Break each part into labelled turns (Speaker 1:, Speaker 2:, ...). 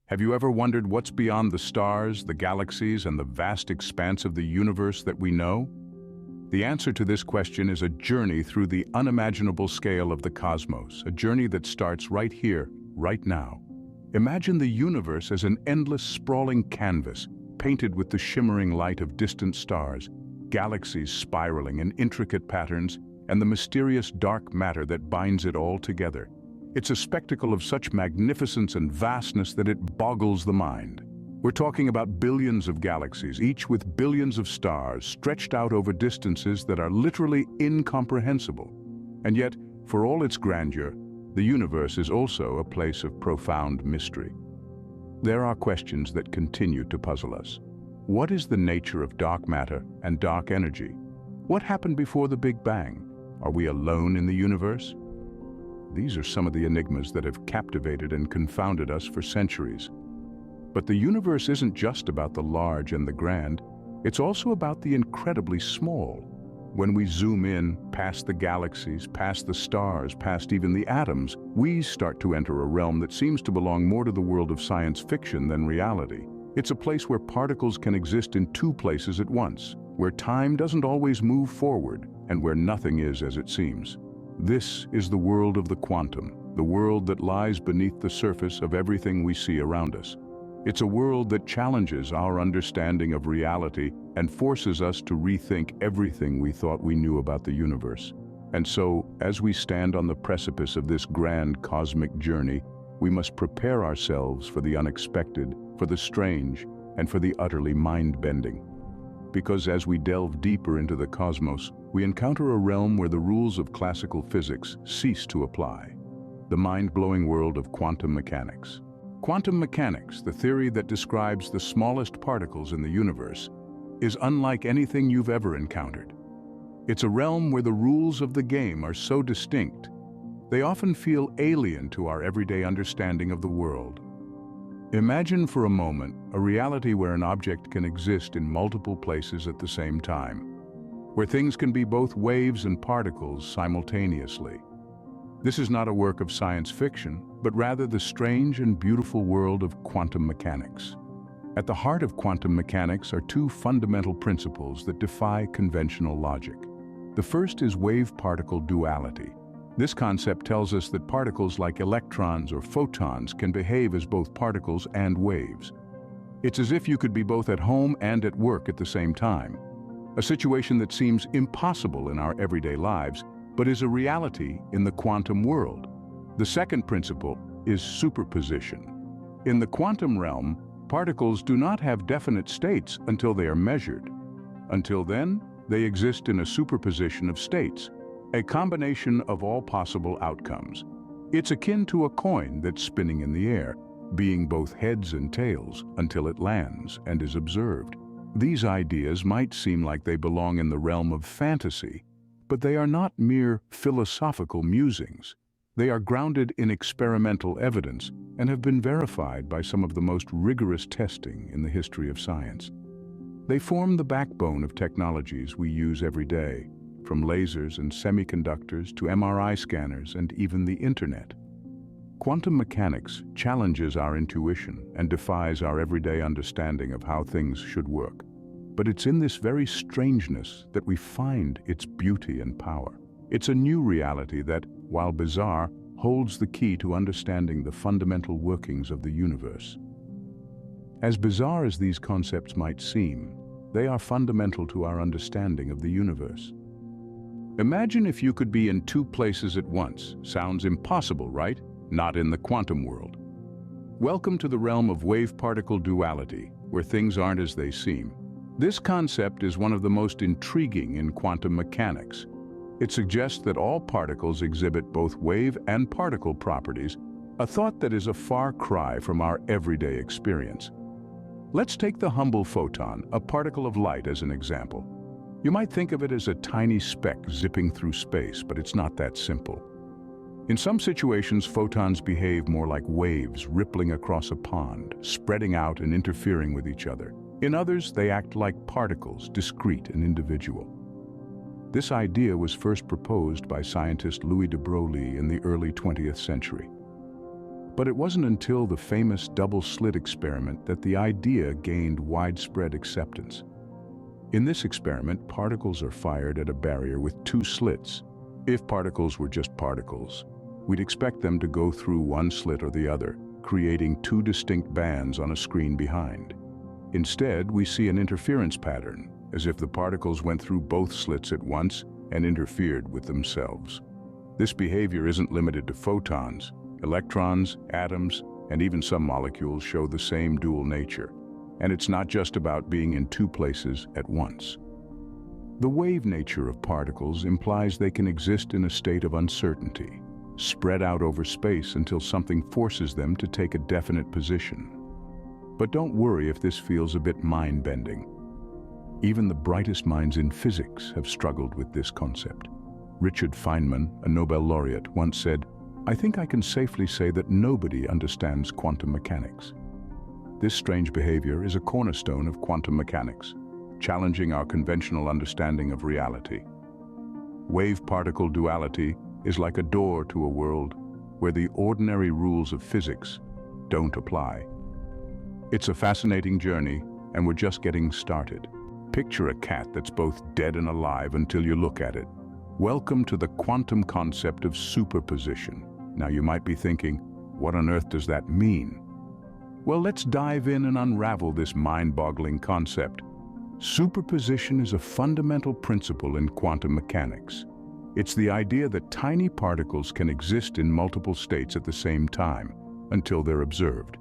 Speaker 1: Have you ever wondered what's beyond the stars, the galaxies, and the vast expanse of the universe that we know? The answer to this question is a journey through the unimaginable scale of the cosmos, a journey that starts right here, right now. Imagine the universe as an endless, sprawling canvas, painted with the shimmering light of distant stars, galaxies spiraling in intricate patterns, and the mysterious dark matter that binds it all together. It's a spectacle of such magnificence and vastness that it boggles the mind. We're talking about billions of galaxies, each with billions of stars stretched out over distances that are literally incomprehensible. And yet, for all its grandeur, the universe is also a place of profound mystery. There are questions that continue to puzzle us. What is the nature of dark matter and dark energy? What happened before the Big Bang? Are we alone in the universe? These are some of the enigmas that have captivated and confounded us for centuries. But the universe isn't just about the large and the grand, it's also about the incredibly small. When we zoom in, past the galaxies, past the stars, past even the atoms, we start to enter a realm that seems to belong more to the world of science fiction than reality. It's a place where particles can exist in two places at once, where time doesn't always move forward, and where nothing is as it seems. This is the world of the quantum, the world that lies beneath the surface of everything we see around us. It's a world that challenges our understanding of reality and forces us to rethink everything we thought we knew about the universe. And so, as we stand on the precipice of this grand cosmic journey, we must prepare ourselves for the unexpected, for the strange, and for the utterly mind-bending. Because as we delve deeper into the cosmos, we encounter a realm where the rules of classical physics cease to apply. The mind-blowing world of quantum mechanics. Quantum mechanics, the theory that describes the smallest particles in the universe, is unlike anything you've ever encountered. It's a realm where the rules of the game are so distinct, they often feel alien to our everyday understanding of the world. Imagine for a moment a reality where an object can exist in multiple places at the same time, where things can be both waves and particles simultaneously. This is not a work of science fiction, but rather the strange and beautiful world of quantum mechanics. At the heart of quantum mechanics are two fundamental principles that defy conventional logic. The first is wave-particle duality. This concept tells us that particles like electrons or photons can behave as both particles and waves. It's as if you could be both at home and at work at the same time, a situation that seems impossible in our everyday lives, but is a reality in the quantum world. The second principle is superposition. In the quantum realm, particles do not have definite states until they are measured. Until then, they exist in a superposition of states, a combination of all possible outcomes. It's akin to a coin that's spinning in the air, being both heads and tails until it lands and is observed. These ideas might seem like they belong in the realm of fantasy, but they are not mere philosophical musings. They are grounded in experimental evidence and have been verified by some of the most rigorous testing in the history of science. They form the backbone of technologies we use every day, from lasers and semiconductors to MRI scanners and even the internet. Quantum mechanics challenges our intuition and defies our everyday understanding of how things should work. But it's in this very strangeness that we find its beauty and power. It's a new reality that, while bizarre, holds the key to understanding the fundamental workings of the universe. As bizarre as these concepts might seem, they are fundamental to our understanding of the universe. Imagine if you could be in two places at once. Sounds impossible, right? Not in the quantum world. Welcome to the realm of wave-particle duality, where things aren't as they seem. This concept is one of the most intriguing in quantum mechanics. It suggests that all particles exhibit both wave and particle properties, a thought that is a far cry from our everyday experience. Let's take the humble photon, a particle of light, as an example. You might think of it as a tiny speck zipping through space, but it's not that simple. In some situations, photons behave more like waves rippling across a pond, spreading out and interfering with each other. In others, they act like particles, discrete and individual. This idea was first proposed by scientist Louis de Broglie in the early 20th century. But it wasn't until the famous double-slit experiment that the idea gained widespread acceptance. In this experiment, particles are fired at a barrier with two slits. If particles were just particles, we'd expect them to go through one slit or the other, creating two distinct bands on a screen behind. Instead, we see an interference pattern, as if the particles went through both slits at once and interfered with themselves. This behavior isn't limited to photons. Electrons, atoms, and even some molecules show the same dual nature. And it's not just about being in two places at once. The wave nature of particles implies they can exist in a state of uncertainty, spread out over space until something forces them to take a definite position. But don't worry if this feels a bit mind-bending. Even the brightest minds in physics have struggled with this concept. Richard Feynman, a Nobel laureate, once said, "I think I can safely say that nobody understands quantum mechanics." This strange behavior is a cornerstone of quantum mechanics, challenging our conventional understanding of reality. Wave-particle duality is like a door to a world where the ordinary rules of physics don't apply. It's a fascinating journey, and we're just getting started. Picture a cat that's both dead and alive until you look at it. Welcome to the quantum concept of superposition. Now you might be thinking, what on earth does that mean? Well, let's dive in and unravel this mind-boggling concept. Superposition is a fundamental principle in quantum mechanics. It's the idea that tiny particles can exist in multiple states at the same time, until they're observed.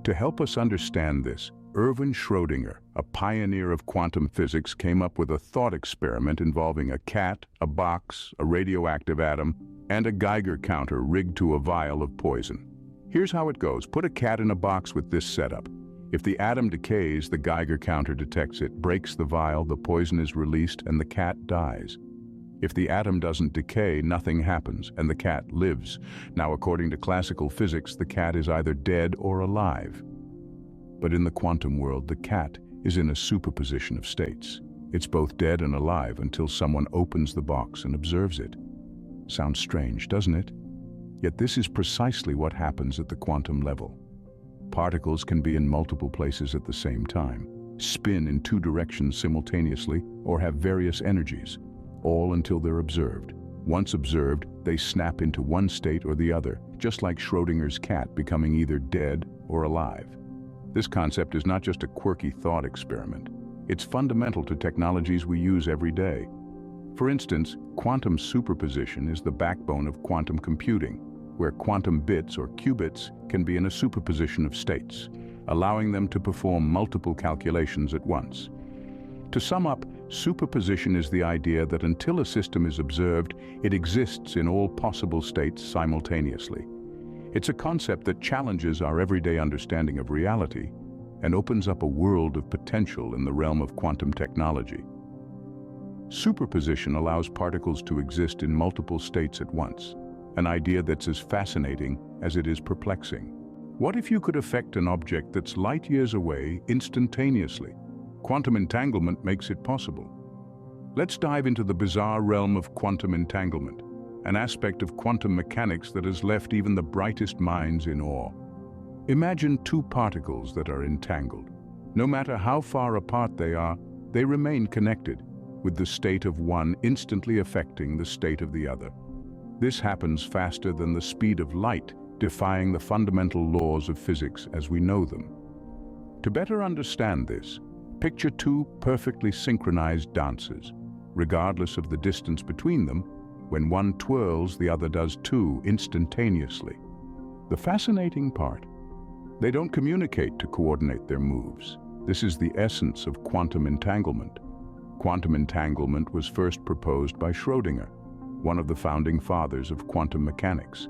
Speaker 1: To help us understand this, Erwin Schrödinger, a pioneer of quantum physics, came up with a thought experiment involving a cat, a box, a radioactive atom, and a Geiger counter rigged to a vial of poison. Here's how it goes. Put a cat in a box with this setup. If the atom decays, the Geiger counter detects it, breaks the vial, the poison is released, and the cat dies. If the atom doesn't decay, nothing happens, and the cat lives. Now, according to classical physics, the cat is either dead or alive. But in the quantum world, the cat is in a superposition of states. It's both dead and alive until someone opens the box and observes it. Sounds strange, doesn't it? Yet this is precisely what happens at the quantum level. Particles can be in multiple places at the same time, spin in two directions simultaneously, or have various energies, all until they're observed. Once observed, they snap into one state or the other, just like Schrödinger's cat becoming either dead or alive. This concept is not just a quirky thought experiment. It's fundamental to technologies we use every day. For instance, quantum superposition is the backbone of quantum computing, where quantum bits or qubits can be in a superposition of states, allowing them to perform multiple calculations at once. To sum up, superposition is the idea that until a system is observed, it exists in all possible states simultaneously. It's a concept that challenges our everyday understanding of reality and opens up a world of potential in the realm of quantum technology. Superposition allows particles to exist in multiple states at once, an idea that's as fascinating as it is perplexing. What if you could affect an object that's light years away instantaneously? Quantum entanglement makes it possible. Let's dive into the bizarre realm of quantum entanglement, an aspect of quantum mechanics that has left even the brightest minds in awe. Imagine two particles that are entangled. No matter how far apart they are, they remain connected, with the state of one instantly affecting the state of the other. This happens faster than the speed of light, defying the fundamental laws of physics as we know them. To better understand this, picture two perfectly synchronized dancers. Regardless of the distance between them, when one twirls, the other does too, instantaneously. The fascinating part, they don't communicate to coordinate their moves. This is the essence of quantum entanglement. Quantum entanglement was first proposed by Schrödinger, one of the founding fathers of quantum mechanics.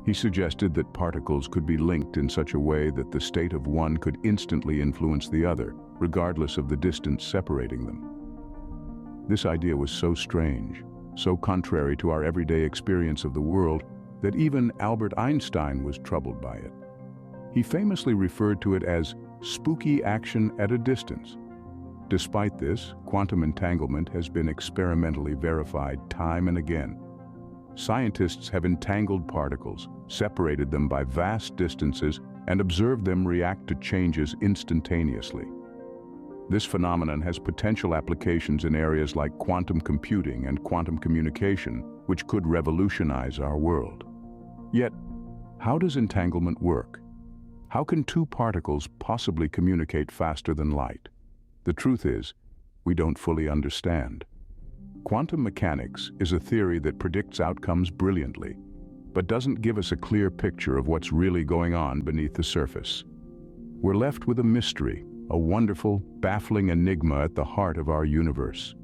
Speaker 1: He suggested that particles could be linked in such a way that the state of one could instantly influence the other, regardless of the distance separating them. This idea was so strange, so contrary to our everyday experience of the world, that even Albert Einstein was troubled by it. He famously referred to it as spooky action at a distance. Despite this, quantum entanglement has been experimentally verified time and again. Scientists have entangled particles, separated them by vast distances, and observed them react to changes instantaneously. This phenomenon has potential applications in areas like quantum computing and quantum communication, which could revolutionize our world. Yet, how does entanglement work? How can two particles possibly communicate faster than light? The truth is, we don't fully understand. Quantum mechanics is a theory that predicts outcomes brilliantly, but doesn't give us a clear picture of what's really going on beneath the surface. We're left with a mystery, a wonderful, baffling enigma at the heart of our universe.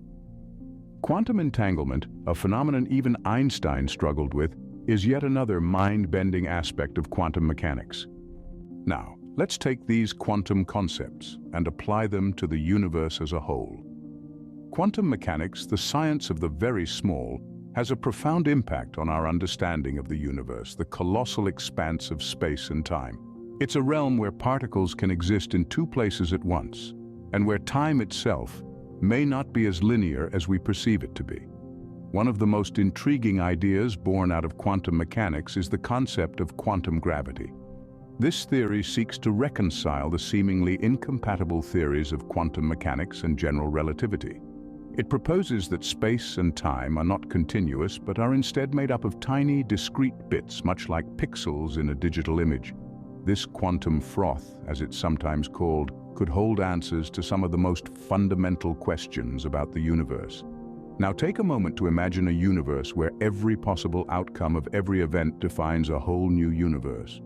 Speaker 1: Quantum entanglement, a phenomenon even Einstein struggled with, is yet another mind-bending aspect of quantum mechanics. Now, let's take these quantum concepts and apply them to the universe as a whole. Quantum mechanics, the science of the very small, has a profound impact on our understanding of the universe, the colossal expanse of space and time. It's a realm where particles can exist in two places at once, and where time itself may not be as linear as we perceive it to be. One of the most intriguing ideas born out of quantum mechanics is the concept of quantum gravity. This theory seeks to reconcile the seemingly incompatible theories of quantum mechanics and general relativity. It proposes that space and time are not continuous, but are instead made up of tiny, discrete bits, much like pixels in a digital image. This quantum froth, as it's sometimes called, could hold answers to some of the most fundamental questions about the universe. Now take a moment to imagine a universe where every possible outcome of every event defines a whole new universe.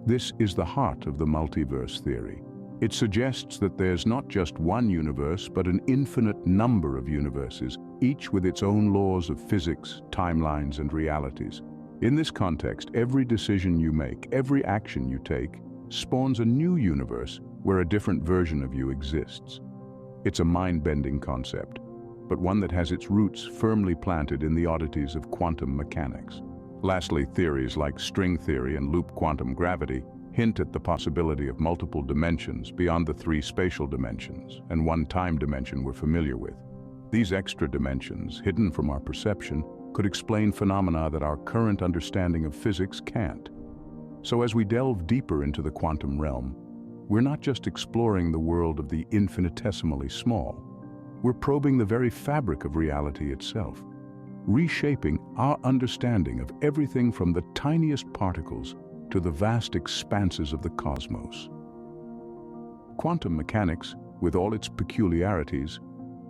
Speaker 1: This is the heart of the multiverse theory. It suggests that there's not just one universe, but an infinite number of universes, each with its own laws of physics, timelines, and realities. In this context, every decision you make, every action you take, spawns a new universe where a different version of you exists. It's a mind-bending concept, but one that has its roots firmly planted in the oddities of quantum mechanics. Lastly, theories like string theory and loop quantum gravity hint at the possibility of multiple dimensions beyond the three spatial dimensions and one time dimension we're familiar with. These extra dimensions, hidden from our perception, could explain phenomena that our current understanding of physics can't. So as we delve deeper into the quantum realm, we're not just exploring the world of the infinitesimally small. We're probing the very fabric of reality itself, reshaping our understanding of everything from the tiniest particles to the vast expanses of the cosmos. Quantum mechanics, with all its peculiarities,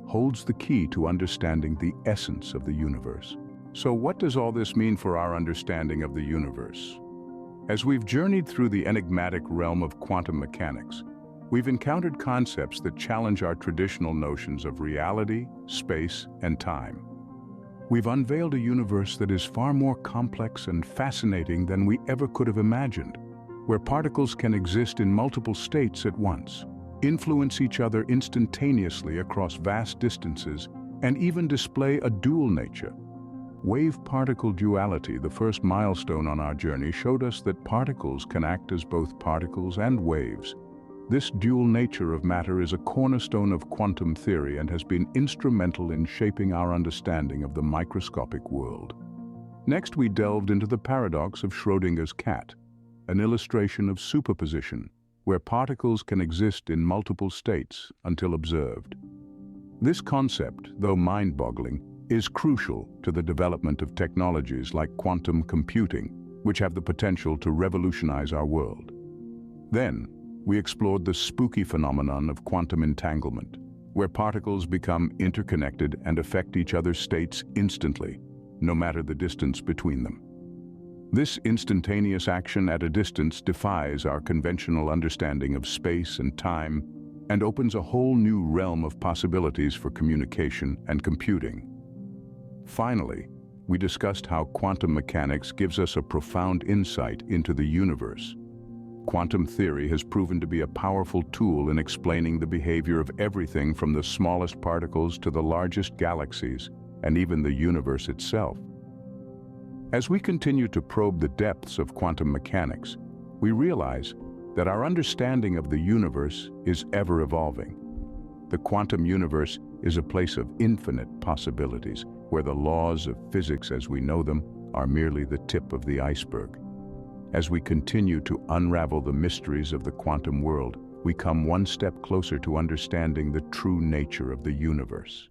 Speaker 1: holds the key to understanding the essence of the universe. So what does all this mean for our understanding of the universe? As we've journeyed through the enigmatic realm of quantum mechanics, we've encountered concepts that challenge our traditional notions of reality, space, and time. We've unveiled a universe that is far more complex and fascinating than we ever could have imagined, where particles can exist in multiple states at once, influence each other instantaneously across vast distances, and even display a dual nature. Wave-particle duality, the first milestone on our journey, showed us that particles can act as both particles and waves. This dual nature of matter is a cornerstone of quantum theory and has been instrumental in shaping our understanding of the microscopic world. Next, we delved into the paradox of Schrödinger's cat, an illustration of superposition, where particles can exist in multiple states until observed. This concept, though mind-boggling, is crucial to the development of technologies like quantum computing, which have the potential to revolutionize our world. Then, we explored the spooky phenomenon of quantum entanglement, where particles become interconnected and affect each other's states instantly, no matter the distance between them. This instantaneous action at a distance defies our conventional understanding of space and time and opens a whole new realm of possibilities for communication and computing. Finally, we discussed how quantum mechanics gives us a profound insight into the universe. Quantum theory has proven to be a powerful tool in explaining the behavior of everything from the smallest particles to the largest galaxies, and even the universe itself. As we continue to probe the depths of quantum mechanics, we realize that our understanding of the universe is ever evolving. The quantum universe is a place of infinite possibilities, where the laws of physics as we know them are merely the tip of the iceberg. As we continue to unravel the mysteries of the quantum world, we come one step closer to understanding the true nature of the universe.